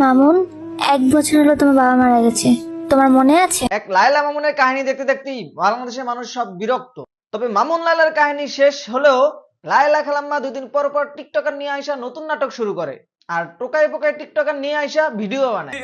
মামুন, 1 বছর হলো তোমার বাবা মারা গেছে, তোমার মনে আছে? এক লায়লা মামুনের কাহিনী দেখতে দেখতেই বাংলাদেশের মানুষ সব বিরক্ত। তবে মামুন লায়লার কাহিনী শেষ হলেও লায়লা খালাম্মা 2 দিন পর পর টিকটকার নিয়ে আইসা নতুন নাটক শুরু করে, আর টোকাই পোকাই টিকটকার নিয়ে আইসা ভিডিও বানায়।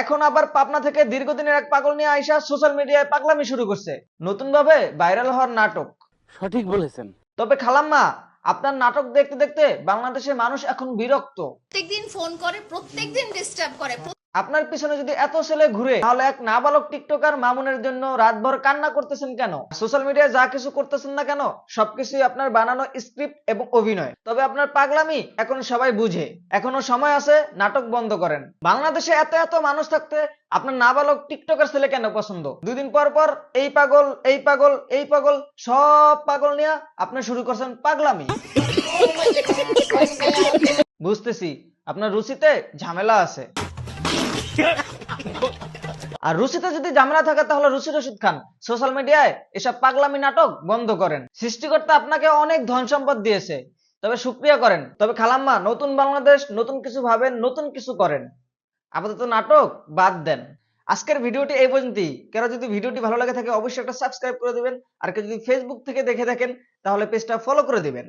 এখন আবার পাবনা থেকে দীর্ঘদিনের এক পাগল নিয়ে আইসা সোশ্যাল মিডিয়ায় পাগলামি শুরু করছে, নতুন ভাবে ভাইরাল হওয়ার নাটক। সঠিক বলেছেন। তবে খালাম্মা, আপনার নাটক দেখতে দেখতে বাংলাদেশের মানুষ এখন বিরক্ত। প্রত্যেকদিন ফোন করে, প্রত্যেকদিন ডিস্টার্ব করে। আপনার পিছনে যদি এত ছেলে ঘুরে, তাহলে এক নাবালক টিকটকার মামুনের জন্য রাতভর কান্না করতেছেন কেন? সোশ্যাল মিডিয়ায় যা কিছু করতেছেন না কেন, সবকিছুই আপনার বানানো স্ক্রিপ্ট এবং অভিনয়। তবে আপনার পাগলামি এখন সবাই বুঝে, এখনো সময় আছে, নাটক বন্ধ করেন। বাংলাদেশে এত এত মানুষ থাকতে আপনার নাবালক টিকটকার ছেলে কেন পছন্দ? 2 দিন পর পর এই পাগল, এই পাগল, এই পাগল, সব পাগল নিয়ে আপনি শুরু করছেন পাগলামি। বুঝতেছি আপনার রুচিতে ঝামেলা আছে, আর রুচিতে যদি ঝামেলা থাকে তাহলে রুচির ওষুধ খান। সোশ্যাল মিডিয়ায় এসব পাগলামি নাটক বন্ধ করেন। সৃষ্টিকর্তা আপনাকে অনেক ধন সম্পদ দিয়েছে, তবে শুকরিয়া করেন। তবে খালাম্মা, নতুন বাংলাদেশ, নতুন কিছু ভাবেন, নতুন কিছু করেন, আপাতত নাটক বাদ দেন। আজকের ভিডিওটি এই পর্যন্তই। কারো যদি ভিডিওটি ভালো লাগে থাকে অবশ্যই একটা সাবস্ক্রাইব করে দিবেন, আর কেউ যদি ফেসবুক থেকে দেখে থাকেন তাহলে পেজটা ফলো করে দিবেন।